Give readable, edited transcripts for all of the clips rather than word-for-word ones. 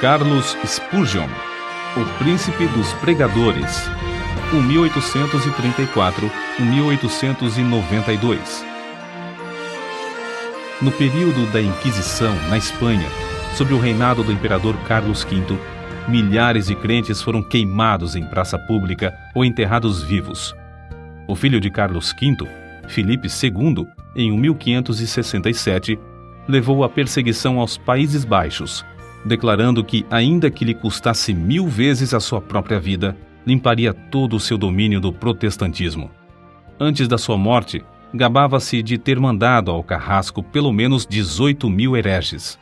Charles Spurgeon, o príncipe dos pregadores, 1834-1892. No período da Inquisição, na Espanha, sob o reinado do imperador Carlos V, milhares de crentes foram queimados em praça pública ou enterrados vivos. O filho de Carlos V, Filipe II, em 1567, levou a perseguição aos Países Baixos, declarando que, ainda que lhe custasse 1000 vezes a sua própria vida, limparia todo o seu domínio do protestantismo. Antes da sua morte, gabava-se de ter mandado ao carrasco pelo menos 18.000 hereges.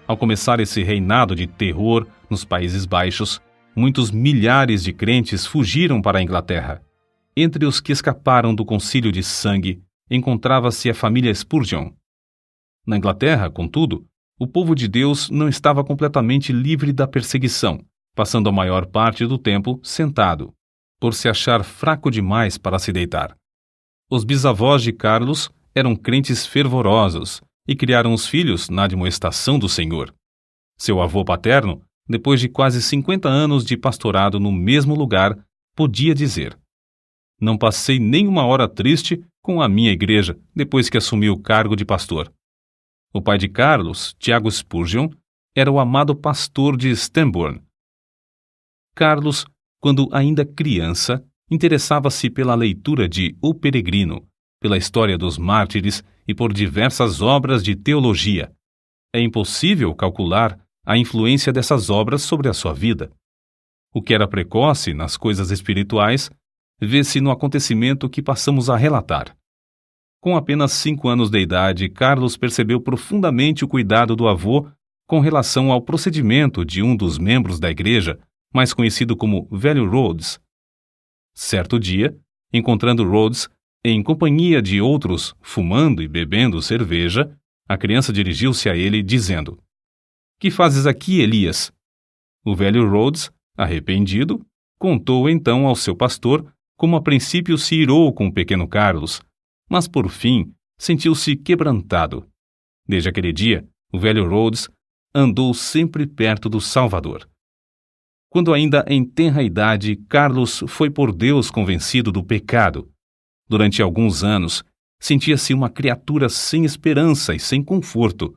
Ao começar esse reinado de terror nos Países Baixos, muitos milhares de crentes fugiram para a Inglaterra. Entre os que escaparam do concílio de sangue, encontrava-se a família Spurgeon. Na Inglaterra, contudo, o povo de Deus não estava completamente livre da perseguição, passando a maior parte do tempo sentado, por se achar fraco demais para se deitar. Os bisavós de Carlos eram crentes fervorosos e criaram os filhos na admoestação do Senhor. Seu avô paterno, depois de quase 50 anos de pastorado no mesmo lugar, podia dizer: "Não passei nem uma hora triste com a minha igreja depois que assumi o cargo de pastor." O pai de Carlos, Tiago Spurgeon, era o amado pastor de Stambourne. Carlos, quando ainda criança, interessava-se pela leitura de O Peregrino, pela história dos mártires e por diversas obras de teologia. É impossível calcular a influência dessas obras sobre a sua vida. O que era precoce nas coisas espirituais vê-se no acontecimento que passamos a relatar. Com apenas 5 anos de idade, Carlos percebeu profundamente o cuidado do avô com relação ao procedimento de um dos membros da igreja, mais conhecido como Velho Rhodes. Certo dia, encontrando Rhodes em companhia de outros fumando e bebendo cerveja, a criança dirigiu-se a ele dizendo: "Que fazes aqui, Elias?" O velho Rhodes, arrependido, contou então ao seu pastor como a princípio se irou com o pequeno Carlos, mas por fim sentiu-se quebrantado. Desde aquele dia, o velho Rhodes andou sempre perto do Salvador. Quando ainda em tenra idade, Carlos foi por Deus convencido do pecado. Durante alguns anos, sentia-se uma criatura sem esperança e sem conforto.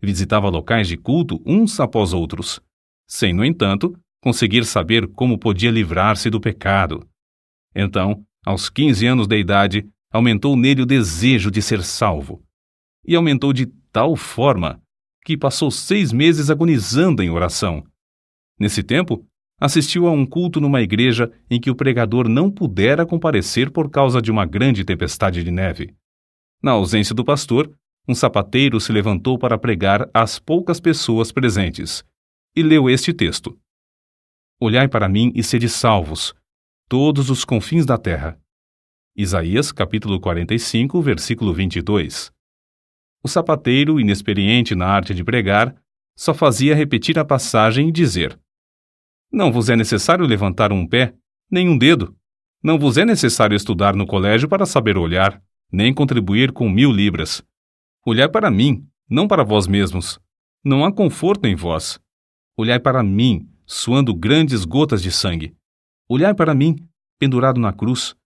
Visitava locais de culto uns após outros, sem, no entanto, conseguir saber como podia livrar-se do pecado. Então, aos 15 anos de idade, aumentou nele o desejo de ser salvo. E aumentou de tal forma que passou 6 meses agonizando em oração. Nesse tempo, assistiu a um culto numa igreja em que o pregador não pudera comparecer por causa de uma grande tempestade de neve. Na ausência do pastor, um sapateiro se levantou para pregar às poucas pessoas presentes e leu este texto: "Olhai para mim e sede salvos, todos os confins da terra." Isaías, capítulo 45, versículo 22. O sapateiro, inexperiente na arte de pregar, só fazia repetir a passagem e dizer: "Não vos é necessário levantar um pé, nem um dedo. Não vos é necessário estudar no colégio para saber olhar, nem contribuir com 1000 libras. Olhai para mim, não para vós mesmos. Não há conforto em vós. Olhai para mim, suando grandes gotas de sangue. Olhai para mim, pendurado na cruz.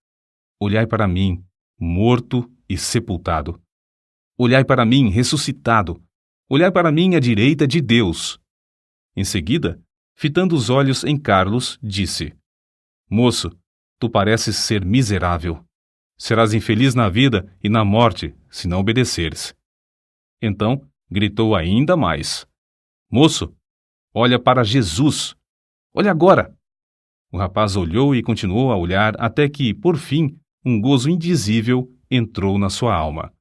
Olhai para mim, morto e sepultado. Olhai para mim, ressuscitado. Olhai para mim à direita de Deus." Em seguida, fitando os olhos em Carlos, disse: "Moço, tu pareces ser miserável. Serás infeliz na vida e na morte, se não obedeceres." Então, gritou ainda mais: "Moço, olha para Jesus. Olha agora." O rapaz olhou e continuou a olhar até que, por fim, um gozo indizível entrou na sua alma.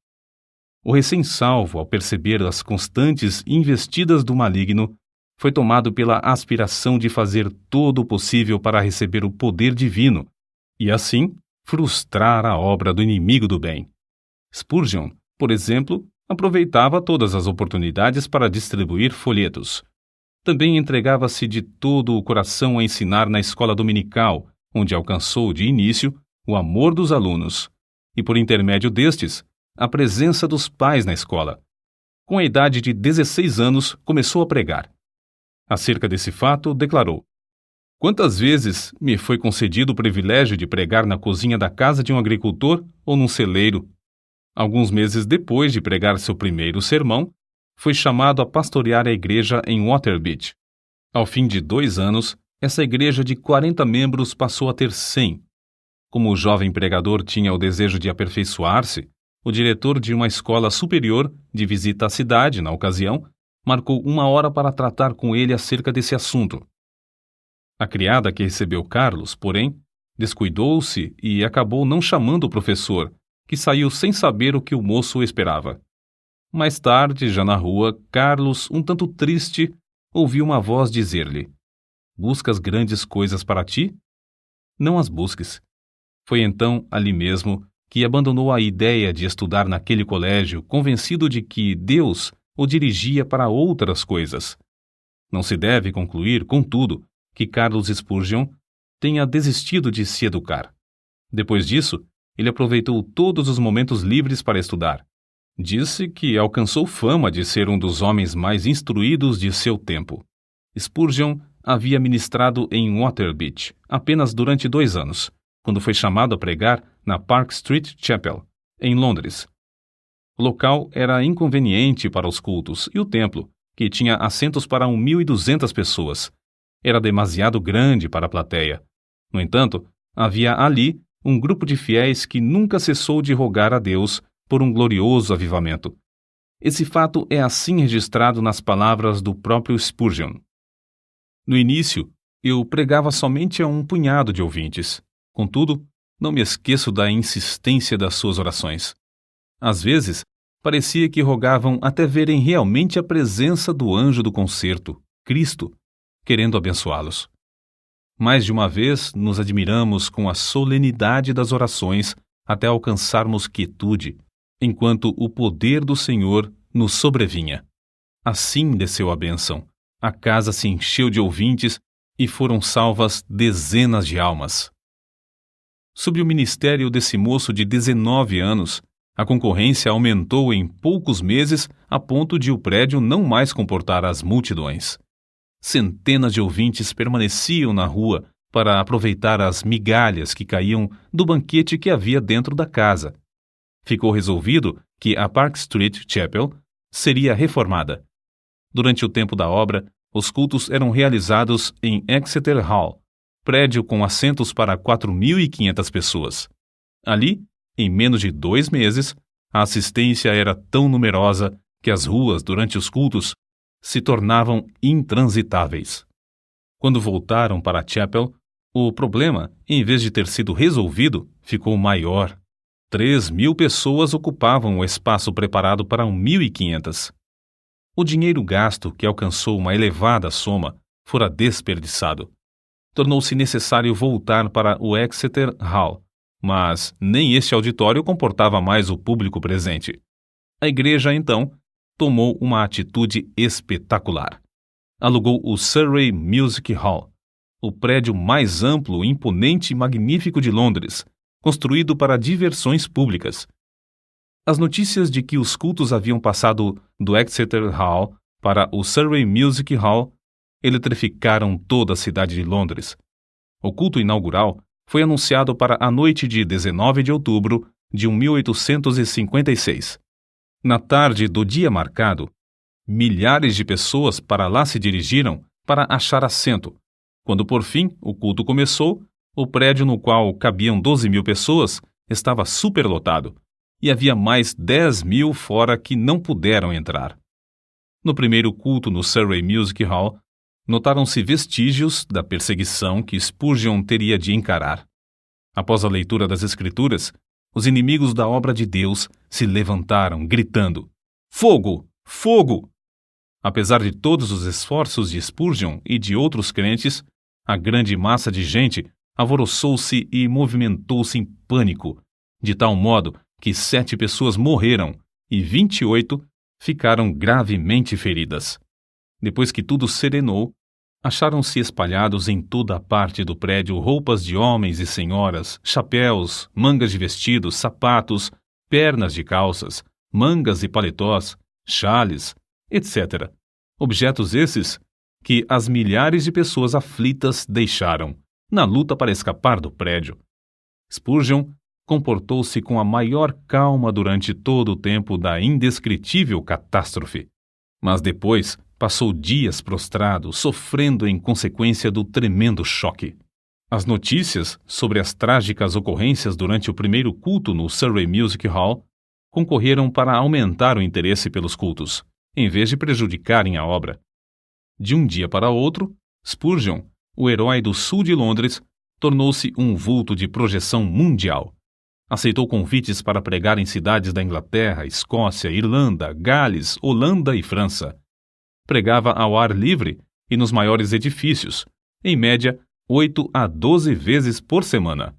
O recém-salvo, ao perceber as constantes investidas do maligno, foi tomado pela aspiração de fazer todo o possível para receber o poder divino e, assim, frustrar a obra do inimigo do bem. Spurgeon, por exemplo, aproveitava todas as oportunidades para distribuir folhetos. Também entregava-se de todo o coração a ensinar na escola dominical, onde alcançou de início o amor dos alunos e, por intermédio destes, a presença dos pais na escola. Com a idade de 16 anos, começou a pregar. Acerca desse fato, declarou: "Quantas vezes me foi concedido o privilégio de pregar na cozinha da casa de um agricultor ou num celeiro. Alguns meses depois de pregar seu primeiro sermão, foi chamado a pastorear a igreja em Waterbeach. Ao fim de 2 anos, essa igreja de 40 membros passou a ter 100. Como o jovem pregador tinha o desejo de aperfeiçoar-se, o diretor de uma escola superior, de visita à cidade na ocasião, marcou 1 hora para tratar com ele acerca desse assunto. A criada que recebeu Carlos, porém, descuidou-se e acabou não chamando o professor, que saiu sem saber o que o moço esperava. Mais tarde, já na rua, Carlos, um tanto triste, ouviu uma voz dizer-lhe: "Buscas grandes coisas para ti? Não as busques." Foi então, ali mesmo, que abandonou a ideia de estudar naquele colégio, convencido de que Deus o dirigia para outras coisas. Não se deve concluir, contudo, que Carlos Spurgeon tenha desistido de se educar. Depois disso, ele aproveitou todos os momentos livres para estudar. Disse que alcançou fama de ser um dos homens mais instruídos de seu tempo. Spurgeon havia ministrado em Waterbeach apenas durante 2 anos, quando foi chamado a pregar na Park Street Chapel, em Londres. O local era inconveniente para os cultos e o templo, que tinha assentos para 1.200 pessoas, era demasiado grande para a plateia. No entanto, havia ali um grupo de fiéis que nunca cessou de rogar a Deus por um glorioso avivamento. Esse fato é assim registrado nas palavras do próprio Spurgeon. No início, eu pregava somente a um punhado de ouvintes. Contudo, não me esqueço da insistência das suas orações. Às vezes, parecia que rogavam até verem realmente a presença do anjo do concerto, Cristo, querendo abençoá-los. Mais de uma vez nos admiramos com a solenidade das orações até alcançarmos quietude, enquanto o poder do Senhor nos sobrevinha. Assim desceu a bênção. A casa se encheu de ouvintes e foram salvas dezenas de almas. Sob o ministério desse moço de 19 anos, a concorrência aumentou em poucos meses a ponto de o prédio não mais comportar as multidões. Centenas de ouvintes permaneciam na rua para aproveitar as migalhas que caíam do banquete que havia dentro da casa. Ficou resolvido que a Park Street Chapel seria reformada. Durante o tempo da obra, os cultos eram realizados em Exeter Hall, prédio com assentos para 4.500 pessoas. Ali, em menos de 2 meses, a assistência era tão numerosa que as ruas, durante os cultos, se tornavam intransitáveis. Quando voltaram para a Chapel, o problema, em vez de ter sido resolvido, ficou maior. 3.000 pessoas ocupavam o espaço preparado para 1.500. O dinheiro gasto, que alcançou uma elevada soma, fora desperdiçado. Tornou-se necessário voltar para o Exeter Hall, mas nem este auditório comportava mais o público presente. A igreja, então, tomou uma atitude espetacular. Alugou o Surrey Music Hall, o prédio mais amplo, imponente e magnífico de Londres, construído para diversões públicas. As notícias de que os cultos haviam passado do Exeter Hall para o Surrey Music Hall eletrificaram toda a cidade de Londres. O culto inaugural foi anunciado para a noite de 19 de outubro de 1856. Na tarde do dia marcado, milhares de pessoas para lá se dirigiram para achar assento. Quando por fim o culto começou, o prédio no qual cabiam 12.000 pessoas estava superlotado e havia mais 10.000 fora que não puderam entrar. No primeiro culto no Surrey Music Hall, notaram-se vestígios da perseguição que Spurgeon teria de encarar. Após a leitura das Escrituras, os inimigos da obra de Deus se levantaram, gritando: "Fogo! Fogo!" Apesar de todos os esforços de Spurgeon e de outros crentes, a grande massa de gente alvoroçou-se e movimentou-se em pânico, de tal modo que 7 pessoas morreram e 28 ficaram gravemente feridas. Depois que tudo serenou, acharam-se espalhados em toda a parte do prédio roupas de homens e senhoras, chapéus, mangas de vestidos, sapatos, pernas de calças, mangas e paletós, xales, etc. Objetos esses que as milhares de pessoas aflitas deixaram, na luta para escapar do prédio. Spurgeon comportou-se com a maior calma durante todo o tempo da indescritível catástrofe, mas depois passou dias prostrado, sofrendo em consequência do tremendo choque. As notícias sobre as trágicas ocorrências durante o primeiro culto no Surrey Music Hall concorreram para aumentar o interesse pelos cultos, em vez de prejudicarem a obra. De um dia para outro, Spurgeon, o herói do sul de Londres, tornou-se um vulto de projeção mundial. Aceitou convites para pregar em cidades da Inglaterra, Escócia, Irlanda, Gales, Holanda e França. Pregava ao ar livre e nos maiores edifícios, em média 8 a 12 vezes por semana.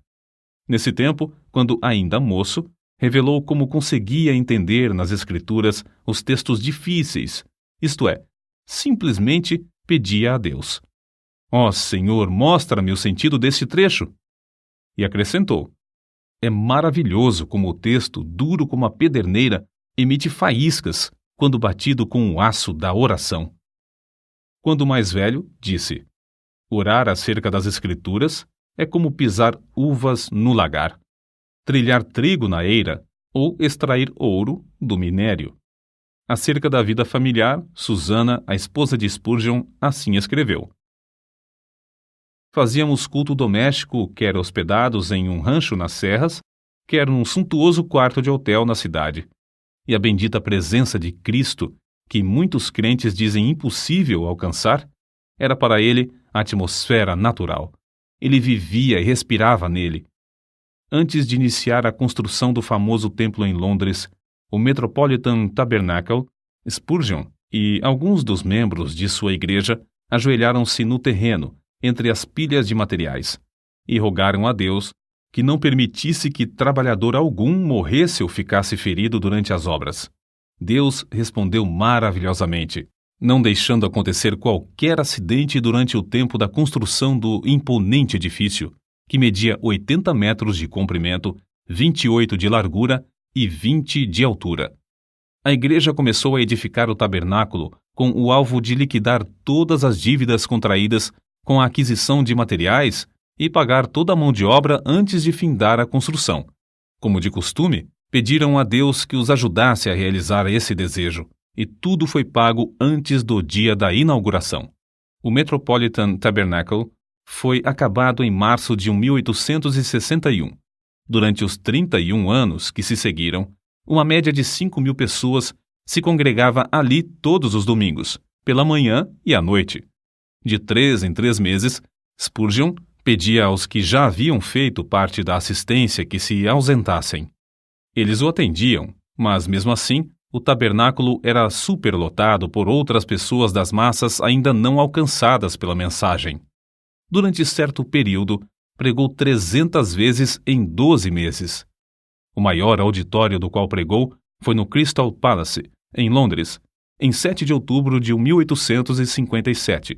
Nesse tempo, quando ainda moço, revelou como conseguia entender nas Escrituras os textos difíceis, isto é, simplesmente pedia a Deus: "Ó Senhor, mostra-me o sentido deste trecho." E acrescentou: "É maravilhoso como o texto, duro como a pederneira, emite faíscas quando batido com o aço da oração." Quando mais velho, disse: "Orar acerca das Escrituras é como pisar uvas no lagar, trilhar trigo na eira ou extrair ouro do minério." Acerca da vida familiar, Susana, a esposa de Spurgeon, assim escreveu: "Fazíamos culto doméstico, quer hospedados em um rancho nas serras, quer num suntuoso quarto de hotel na cidade. E a bendita presença de Cristo, que muitos crentes dizem impossível alcançar, era para ele a atmosfera natural. Ele vivia e respirava nele. Antes de iniciar a construção do famoso templo em Londres, o Metropolitan Tabernacle, Spurgeon e alguns dos membros de sua igreja ajoelharam-se no terreno, entre as pilhas de materiais, e rogaram a Deus que não permitisse que trabalhador algum morresse ou ficasse ferido durante as obras. Deus respondeu maravilhosamente, não deixando acontecer qualquer acidente durante o tempo da construção do imponente edifício, que media 80 metros de comprimento, 28 de largura e 20 de altura. A igreja começou a edificar o tabernáculo com o alvo de liquidar todas as dívidas contraídas com a aquisição de materiais e pagar toda a mão de obra antes de findar a construção. Como de costume, pediram a Deus que os ajudasse a realizar esse desejo, e tudo foi pago antes do dia da inauguração. O Metropolitan Tabernacle foi acabado em março de 1861. Durante os 31 anos que se seguiram, uma média de 5.000 pessoas se congregava ali todos os domingos, pela manhã e à noite. De 3 em 3 meses, Spurgeon pedia aos que já haviam feito parte da assistência que se ausentassem. Eles o atendiam, mas mesmo assim, o tabernáculo era superlotado por outras pessoas das massas ainda não alcançadas pela mensagem. Durante certo período, pregou 300 vezes em 12 meses. O maior auditório do qual pregou foi no Crystal Palace, em Londres, em 7 de outubro de 1857.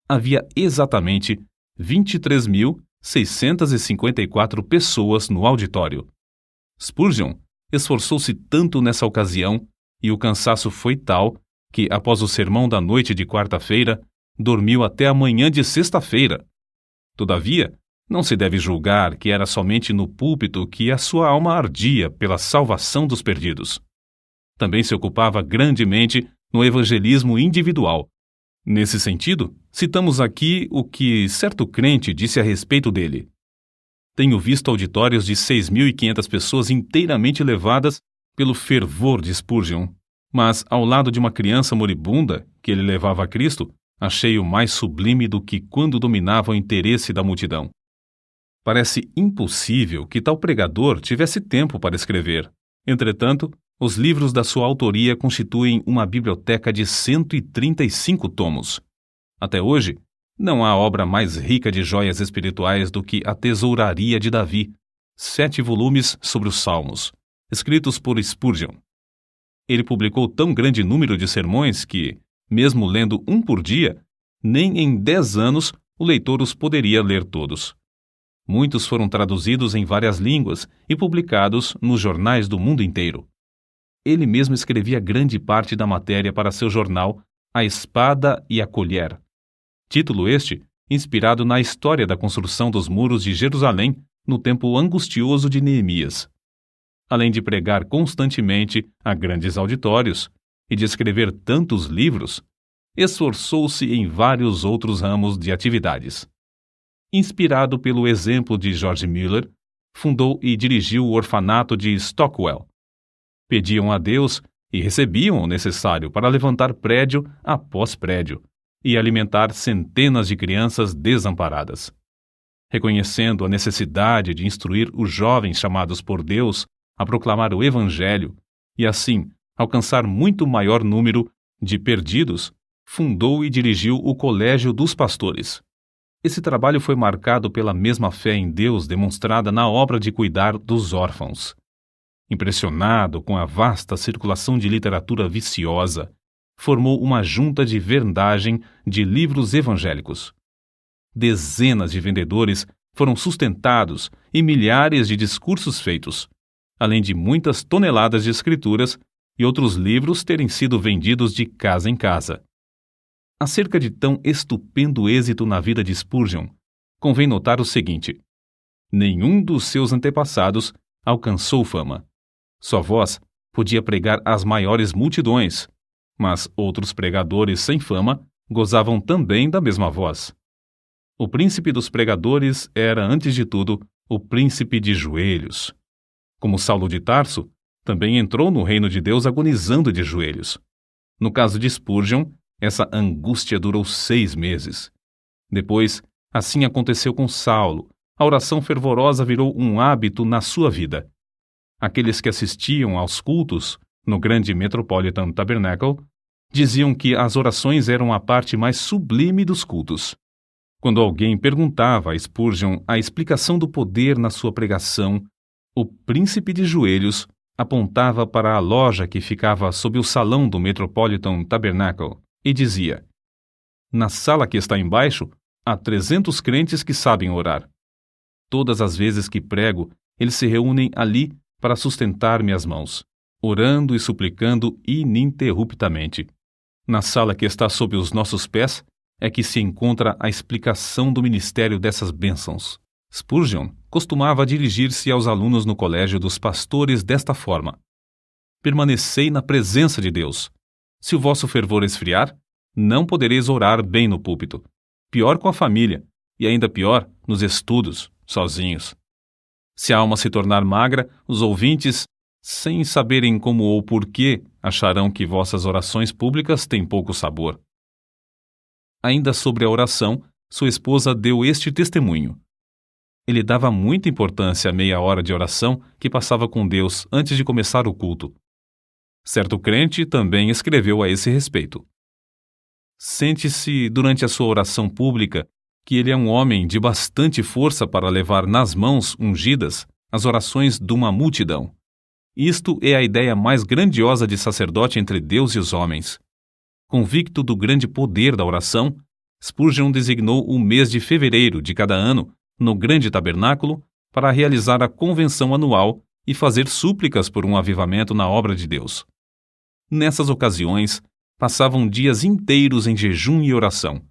Havia exatamente 23.654 pessoas no auditório. Spurgeon esforçou-se tanto nessa ocasião, e o cansaço foi tal que, após o sermão da noite de quarta-feira, dormiu até a manhã de sexta-feira. Todavia, não se deve julgar que era somente no púlpito que a sua alma ardia pela salvação dos perdidos. Também se ocupava grandemente no evangelismo individual. Nesse sentido, citamos aqui o que certo crente disse a respeito dele: "Tenho visto auditórios de 6.500 pessoas inteiramente levadas pelo fervor de Spurgeon, mas ao lado de uma criança moribunda que ele levava a Cristo, achei-o mais sublime do que quando dominava o interesse da multidão." Parece impossível que tal pregador tivesse tempo para escrever. Entretanto, os livros da sua autoria constituem uma biblioteca de 135 tomos. Até hoje, não há obra mais rica de joias espirituais do que A Tesouraria de Davi, 7 volumes sobre os Salmos, escritos por Spurgeon. Ele publicou tão grande número de sermões que, mesmo lendo um por dia, nem em 10 anos o leitor os poderia ler todos. Muitos foram traduzidos em várias línguas e publicados nos jornais do mundo inteiro. Ele mesmo escrevia grande parte da matéria para seu jornal, A Espada e a Colher. Título este inspirado na história da construção dos muros de Jerusalém no tempo angustioso de Neemias. Além de pregar constantemente a grandes auditórios e de escrever tantos livros, esforçou-se em vários outros ramos de atividades. Inspirado pelo exemplo de George Mueller, fundou e dirigiu o orfanato de Stockwell. Pediam a Deus e recebiam o necessário para levantar prédio após prédio e alimentar centenas de crianças desamparadas. Reconhecendo a necessidade de instruir os jovens chamados por Deus a proclamar o Evangelho e, assim, alcançar muito maior número de perdidos, fundou e dirigiu o Colégio dos Pastores. Esse trabalho foi marcado pela mesma fé em Deus demonstrada na obra de cuidar dos órfãos. Impressionado com a vasta circulação de literatura viciosa, formou uma junta de vendagem de livros evangélicos. Dezenas de vendedores foram sustentados e milhares de discursos feitos, além de muitas toneladas de escrituras e outros livros terem sido vendidos de casa em casa. Acerca de tão estupendo êxito na vida de Spurgeon, convém notar o seguinte: nenhum dos seus antepassados alcançou fama. Sua voz podia pregar às maiores multidões, mas outros pregadores sem fama gozavam também da mesma voz. O príncipe dos pregadores era, antes de tudo, o príncipe de joelhos. Como Saulo de Tarso, também entrou no reino de Deus agonizando de joelhos. No caso de Spurgeon, essa angústia durou 6 meses. Depois, assim aconteceu com Saulo. A oração fervorosa virou um hábito na sua vida. Aqueles que assistiam aos cultos no grande Metropolitan Tabernacle diziam que as orações eram a parte mais sublime dos cultos. Quando alguém perguntava a Spurgeon a explicação do poder na sua pregação, o príncipe de joelhos apontava para a loja que ficava sob o salão do Metropolitan Tabernacle e dizia: na sala que está embaixo, há 300 crentes que sabem orar. Todas as vezes que prego, eles se reúnem ali para sustentar minhas mãos, orando e suplicando ininterruptamente. Na sala que está sob os nossos pés é que se encontra a explicação do ministério dessas bênçãos. Spurgeon costumava dirigir-se aos alunos no colégio dos pastores desta forma: permanecei na presença de Deus. Se o vosso fervor esfriar, não podereis orar bem no púlpito. Pior com a família, e ainda pior nos estudos, sozinhos. Se a alma se tornar magra, os ouvintes, sem saberem como ou porquê, acharão que vossas orações públicas têm pouco sabor. Ainda sobre a oração, sua esposa deu este testemunho: ele dava muita importância à meia hora de oração que passava com Deus antes de começar o culto. Certo crente também escreveu a esse respeito: sente-se durante a sua oração pública que ele é um homem de bastante força para levar nas mãos ungidas as orações de uma multidão. Isto é a ideia mais grandiosa de sacerdote entre Deus e os homens. Convicto do grande poder da oração, Spurgeon designou o mês de fevereiro de cada ano, no grande tabernáculo, para realizar a convenção anual e fazer súplicas por um avivamento na obra de Deus. Nessas ocasiões, passavam dias inteiros em jejum e oração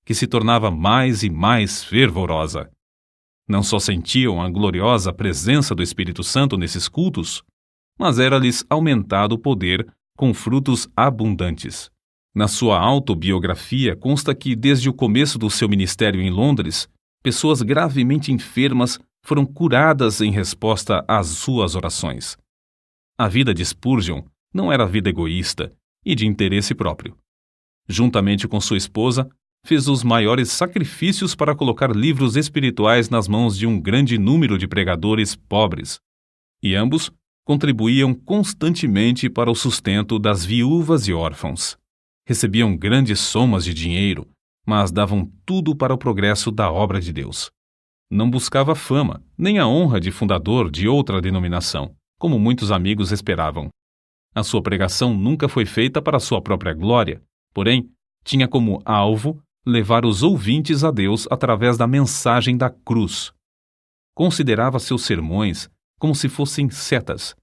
que se tornava mais e mais fervorosa. Não só sentiam a gloriosa presença do Espírito Santo nesses cultos, mas era-lhes aumentado o poder com frutos abundantes. Na sua autobiografia consta que, desde o começo do seu ministério em Londres, pessoas gravemente enfermas foram curadas em resposta às suas orações. A vida de Spurgeon não era vida egoísta e de interesse próprio. Juntamente com sua esposa, fez os maiores sacrifícios para colocar livros espirituais nas mãos de um grande número de pregadores pobres, e ambos contribuíam constantemente para o sustento das viúvas e órfãos. Recebiam grandes somas de dinheiro, mas davam tudo para o progresso da obra de Deus. Não buscava fama, nem a honra de fundador de outra denominação, como muitos amigos esperavam. A sua pregação nunca foi feita para sua própria glória, porém, tinha como alvo levar os ouvintes a Deus através da mensagem da cruz. Considerava seus sermões como se fossem setas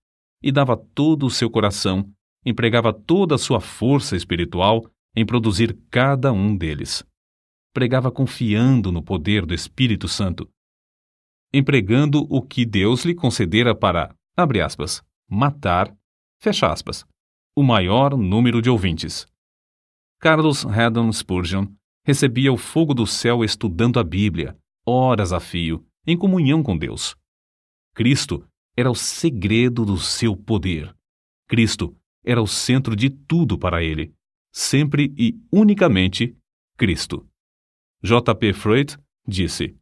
e dava todo o seu coração empregava toda a sua força espiritual em produzir cada um deles. Pregava confiando no poder do Espírito Santo, empregando o que Deus lhe concedera para, abre aspas, matar, fecha aspas, o maior número de ouvintes. Carlos Haddon Spurgeon recebia o fogo do céu estudando a Bíblia, horas a fio, em comunhão com Deus. Cristo era o segredo do seu poder. Cristo era o centro de tudo para ele. Sempre e unicamente Cristo. J. P. Freud disse: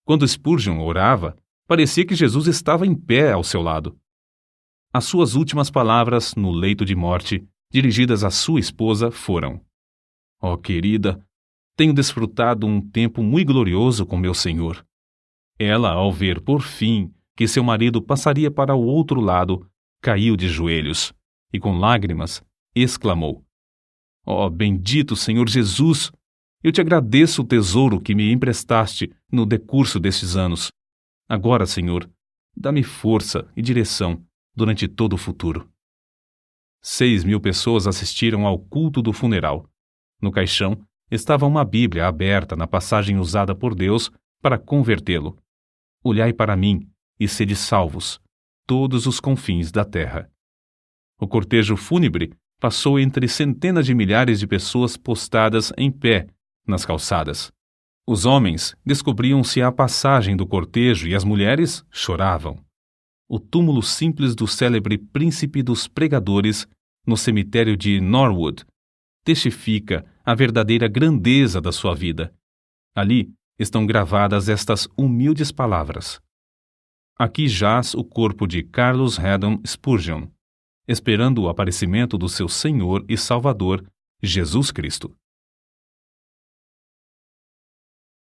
quando Spurgeon orava, parecia que Jesus estava em pé ao seu lado. As suas últimas palavras no leito de morte, dirigidas à sua esposa, foram: ó querida, tenho desfrutado um tempo muito glorioso com meu Senhor. Ela, ao ver, por fim, que seu marido passaria para o outro lado, caiu de joelhos e, com lágrimas, exclamou: ó bendito Senhor Jesus! Eu te agradeço o tesouro que me emprestaste no decurso destes anos. Agora, Senhor, dá-me força e direção durante todo o futuro. 6.000 pessoas assistiram ao culto do funeral. No caixão estava uma Bíblia aberta na passagem usada por Deus para convertê-lo. Olhai para mim e sede salvos, todos os confins da terra. O cortejo fúnebre passou entre centenas de milhares de pessoas postadas em pé nas calçadas. Os homens descobriam-se à passagem do cortejo e as mulheres choravam. O túmulo simples do célebre príncipe dos pregadores, no cemitério de Norwood, testifica a verdadeira grandeza da sua vida. Ali estão gravadas estas humildes palavras: aqui jaz o corpo de Carlos Haddon Spurgeon, esperando o aparecimento do seu Senhor e Salvador, Jesus Cristo.